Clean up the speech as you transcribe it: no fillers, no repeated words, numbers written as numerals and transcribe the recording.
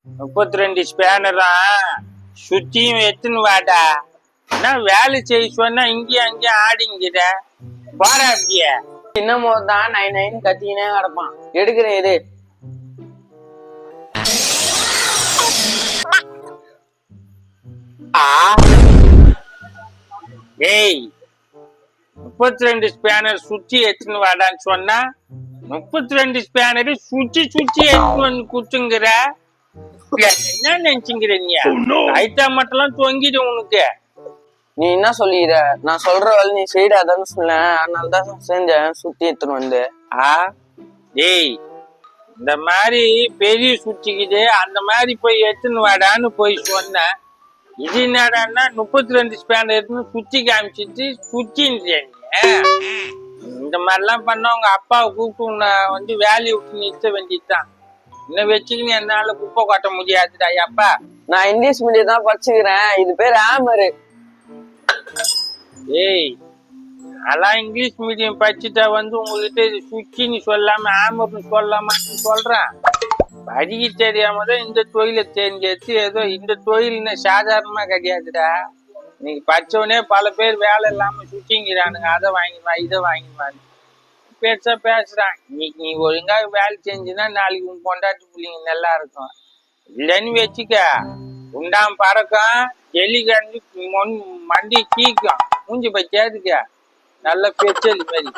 32 ஸ்பேனரா சுத்தியும் எத்துன்னு வாடா. நான் வேலை செய்ய சொன்னா இங்கேயும் அங்கேயும் ஆடிங்கிற போறா அப்படியே. இன்னும் தான் நைன் நைன் கத்தினே கிடப்பான். எடுக்கிறேன் இது. ஏய் 32 ஸ்பேனர் சுத்தி எத்துன்னு வாடான்னு சொன்னா 32 ஸ்பேனரு சுத்தி எடுத்து வந்து குத்துங்கிற. என்ன நினைச்சுங்கிற நீ? ஐட்டா மட்டும் தொங்கிடு உனக்கு. நீ என்ன சொல்லிடுற? நான் சொல்ற வேலை நீ செய்யாதான்னு சொல்ல. அதனாலதான் செஞ்சேன் சுத்தி எடுத்துன்னு வந்து. ஏய் இந்த மாதிரி பெரிய சுத்திக்குது, அந்த மாதிரி போய் எடுத்துன்னு வாடான்னு போய் சொன்ன. இது என்னடான்னா 32 ஸ்பேனர் எடுத்துன்னு சுத்தி காமிச்சிட்டு சுத்தின்னு. இந்த மாதிரிலாம் பண்ண உங்க அப்பாவை கூப்பிட்டு உன்னை வந்து வேலையை விட்டு நிறுத்த வேண்டியதுதான். இன்னும் வச்சுக்கின்னு என்னால குப்பை கொட்ட முடியாதுடா அப்பா. நான் இங்கிலீஷ் மீடியம் தான் படிச்சுக்கிறேன். இது பேர் ஆமரு. ஏய் அதெல்லாம் இங்கிலீஷ் மீடியம் படிச்சுட்டா வந்து உங்ககிட்ட இது சுச்சின்னு சொல்லாம ஆமர்னு சொல்லாமான்னு சொல்றேன். படிக்க தெரியாம தான் இந்த தொழிலை தெரிஞ்சு ஏதோ இந்த தொழில்னு சாதாரணமா கிடையாதுடா. இன்னைக்கு படிச்சவனே பல பேர் வேலை இல்லாம சுத்திங்கிறானுங்க. அதை வாங்கிடுவா இதை வாங்கிடுவான்னு பேச பேசுறான். இன்னைக்கு நீ ஒழுங்கா வேலை செஞ்சுன்னா நாளைக்கு உன் பொண்டாட்டி பிள்ளைங்க நல்லா இருக்கும். இல்லைன்னு வச்சுக்க உண்டாம் பறக்கும், எலி கண்டு மண்டி கீக்கும், மூஞ்சி பச்சேதுக்க நல்ல பேச்சல் மாதிரி.